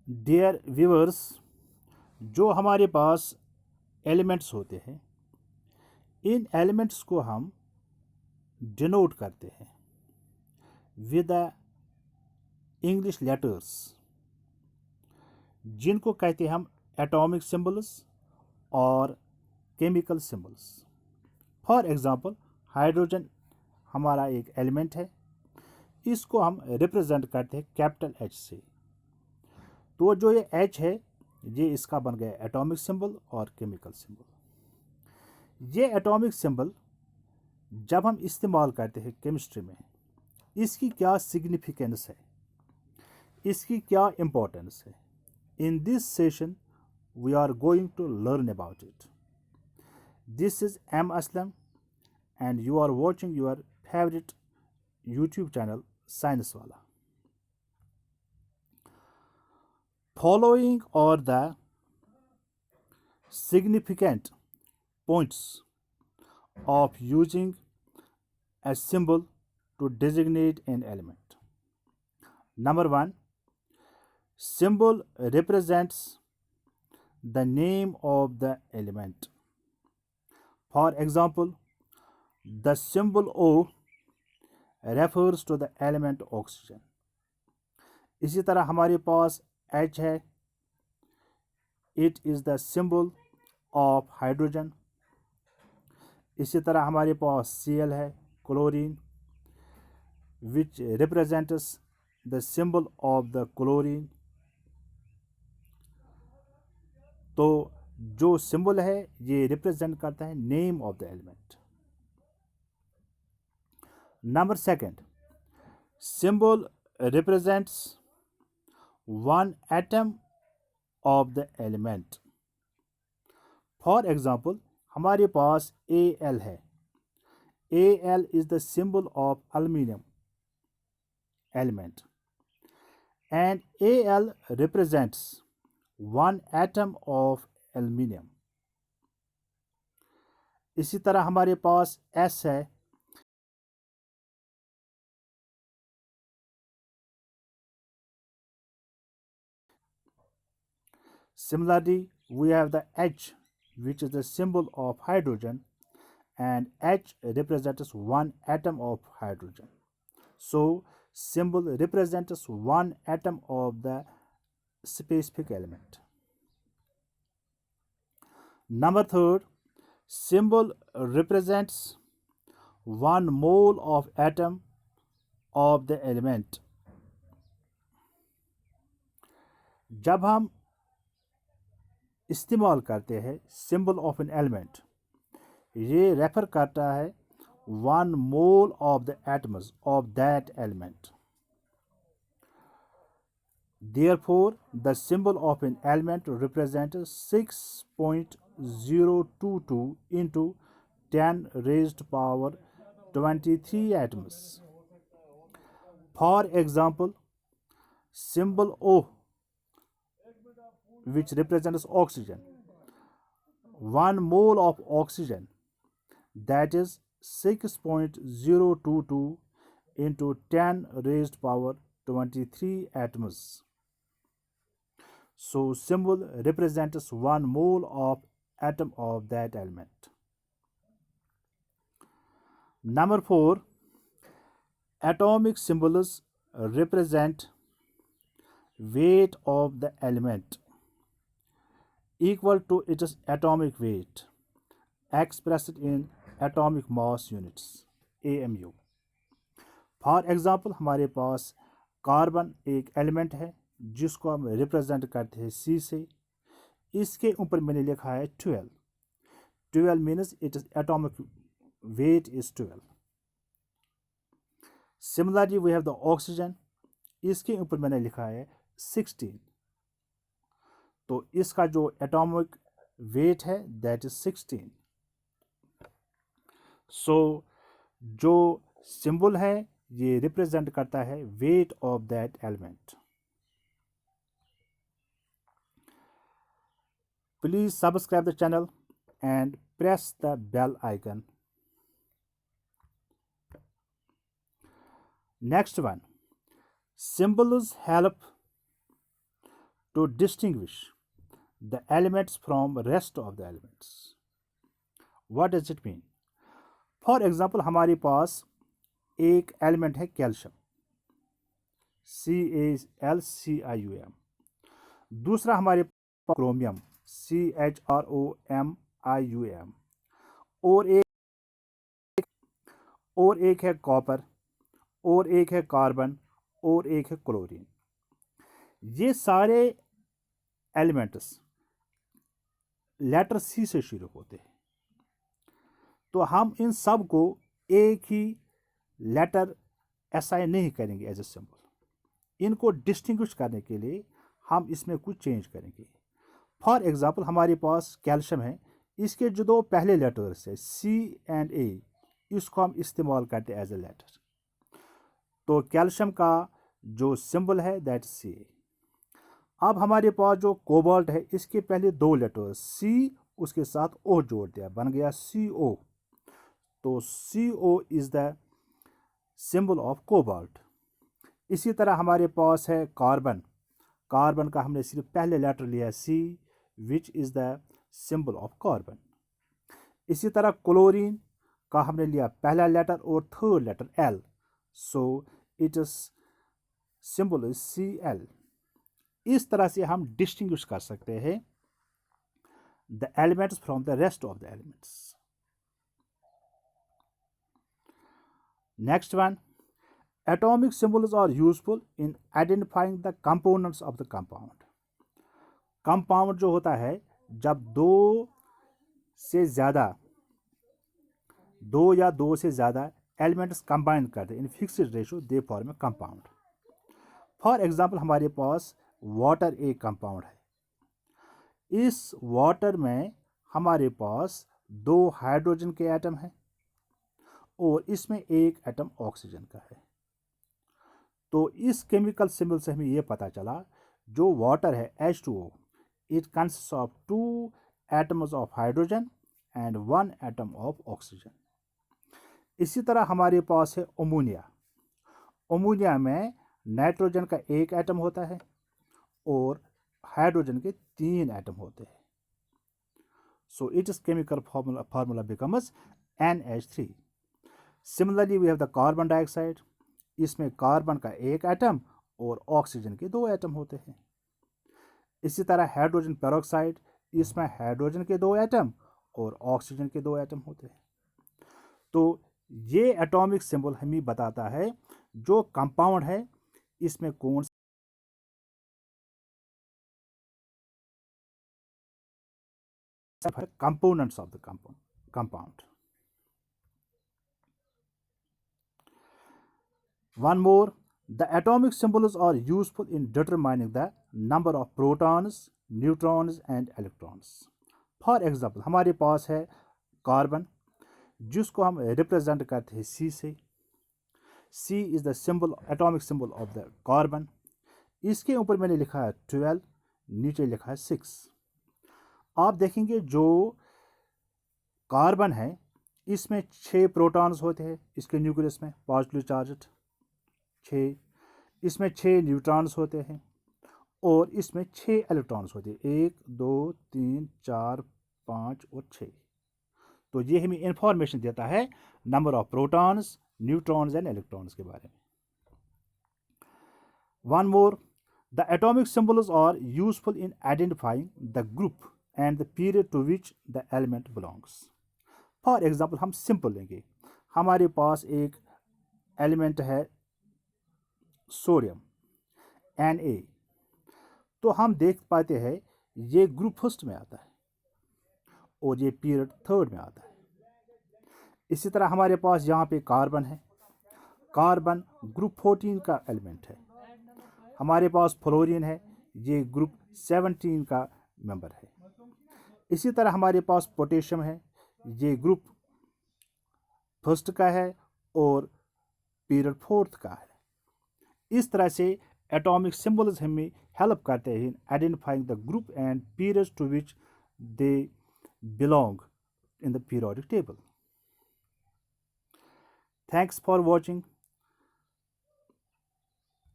Dear viewers, जो हमारे पास elements होते हैं, इन एलिमेंट्स को हम डिनोट करते हैं विद द इंग्लिश लेटर्स, जिनको कहते हैं हम एटॉमिक सिंबल्स और chemical symbols. For example, hydrogen हमारा एक एलिमेंट है, इसको हम रिप्रेजेंट करते हैं कैपिटल एच से। तो जो ये एच है, ये इसका बन गया एटॉमिक सिंबल और केमिकल सिंबल। ये एटॉमिक सिंबल जब हम इस्तेमाल करते हैं केमिस्ट्री में, इसकी क्या सिग्निफिकेंस है, इसकी क्या इम्पोर्टेंस है, in this session we are going to learn about it. This is M Aslam and you are watching your favourite YouTube channel science वाला। Following are the significant points of using a symbol to designate an element. Number one, symbol represents the name of the element. For example, the symbol O refers to the element oxygen. इसी तरह हमारे पास H है, it is the symbol of hydrogen. इसी तरह हमारे पास Cl है, chlorine, which represents the symbol of the chlorine. तो जो सिंबल है ये रिप्रेजेंट करता है name of the element. Number second, symbol represents one atom of the element. For example, हमारे पास Al है, Al is the symbol of aluminum element and Al represents one atom of aluminum. इसी तरह हमारे पास S है, similarly we have the H, which is the symbol of hydrogen, and H represents one atom of hydrogen. So symbol represents one atom of the specific element. Number third, symbol represents one mole of atom of the element. जब हम इस्तेमाल करते हैं symbol of an element, ये refer करता है one mole of the atoms of that element. Therefore, the symbol of an element represents 6.022 into 10 raised power 23 atoms. For example, symbol O, which represents oxygen, 1 mole of oxygen, that is 6.022 into 10 raised power 23 atoms. So symbol represents 1 mole of atom of that element. Number 4, atomic symbols represent weight of the element equal to its atomic weight expressed in atomic mass units, AMU. For example, हमारे पास carbon एक element है जिसको हम represent करते हैं C से। इसके ऊपर मैंने लिखा है 12। 12 means it is atomic weight is 12। Similarly we have the oxygen, इसके ऊपर मैंने लिखा है 16। तो इसका जो एटॉमिक वेट है दैट इज 16। सो जो सिंबल है ये रिप्रेजेंट करता है weight of that element. Please subscribe the channel and press the bell icon. Next one, symbols help to distinguish the elements from rest of the elements. What does it mean? For example, हमारे पास एक element है calcium, CaLCium. दूसरा हमारे पास chromium, CHROMIUM. और एक है copper, और एक है कार्बन, और एक है क्लोरीन. ये सारे एलिमेंट्स लेटर C से शुरू होते हैं. तो हम इन सब को एक ही लेटर असाइन नहीं करेंगे एज ए सिंबल. इनको डिस्टिंग्विश करने के लिए हम इसमें कुछ चेंज करेंगे. फॉर एग्जांपल, हमारे पास कैल्शियम है, इसके जो दो पहले लेटर्स है C एंड A, इसको हम इस्तेमाल करते हैं एज ए लेटर. तो कैल्शियम का जो सिंबल है दैट C. अब हमारे पास जो कोबाल्ट है, इसके पहले दो लेटर्स C, उसके साथ O जोड़ दिया, बन गया CO. तो CO is the symbol of cobalt. इसी तरह हमारे पास है कार्बन. कार्बन का हमने सिर्फ पहले लेटर लिया C, which is the symbol of carbon. इसी तरह क्लोरीन का हमने लिया पहला लेटर और third letter L, so it is symbol is Cl. इस तरह से हम डिस्टिंग्विश कर सकते हैं the elements from the rest of the elements. Next one, atomic symbols are useful in identifying the components of the compound. Compound जो होता है, जब दो या दो से ज़्यादा एलिमेंट्स कंबाइन करते हैं in fixed ratio, they form a compound. For example, हमारे पास वाटर एक कंपाउंड है. इस वाटर में हमारे पास दो हाइड्रोजन के एटम हैं और इसमें एक एटम ऑक्सीजन का है. तो इस केमिकल सिंबल से हमें यह पता चला, जो वाटर है H2O, it consist of 2 atoms of hydrogen and 1 atom of oxygen. इसी तरह हमारे पास है अमोनिया. अमोनिया में नाइट्रोजन का एक एटम होता है और हाइड्रोजन के 3 एटम होते हैं. So it is chemical formula becomes NH3. Similarly we have the carbon dioxide. इसमें कार्बन का एक एटम और ऑक्सीजन के 2 एटम होते हैं. इसी तरह हाइड्रोजन पेरोक्साइड, इसमें हाइड्रोजन के 2 एटम और ऑक्सीजन के 2 एटम होते हैं. तो ये एटॉमिक सिंबल हमें बताता है जो कंपाउंड है इसमें कौन सा components of the compound. One more, the atomic symbols are useful in determining the number of protons, neutrons and electrons. For example, हमारे पास है कार्बन, जिसको हम रिप्रेजेंट करते हैं C से. C is the symbol, atomic symbol of the carbon. इसके ऊपर मैंने लिखा है 12, नीचे लिखा है 6. आप देखेंगे जो कार्बन है, इसमें 6 प्रोटॉन्स होते हैं इसके न्यूक्लियस में, पॉजिटिवली चार्जड 6. इसमें 6 न्यूट्रॉन्स होते हैं और इसमें 6 इलेक्ट्रॉन्स होते हैं, 1 2 3 4 5 और 6. तो ये हमें इंफॉर्मेशन देता है number of protons, neutrons and electrons के बारे में. One more, the atomic symbols are useful in identifying the group and the period to which the element belongs. For example, हम सिंपल लेंगे. हमारे पास एक एलिमेंट है सोडियम Na, तो हम देख पाते हैं ये ग्रुप फर्स्ट में आता है और ये पीरियड थर्ड में आता है. इसी तरह हमारे पास यहाँ पे कार्बन है. कार्बन ग्रुप 14 का एलिमेंट है. हमारे पास फ्लोरीन है, ये ग्रुप 17 का मेंबर है. इसी तरह हमारे पास पोटेशियम है, ये ग्रुप फर्स्ट का है और पीरियड फोर्थ का है. इस तरह से एटॉमिक सिंबल्स हमें हेल्प करते हैं in identifying the group and periods to which they belong in the periodic table. Thanks for watching.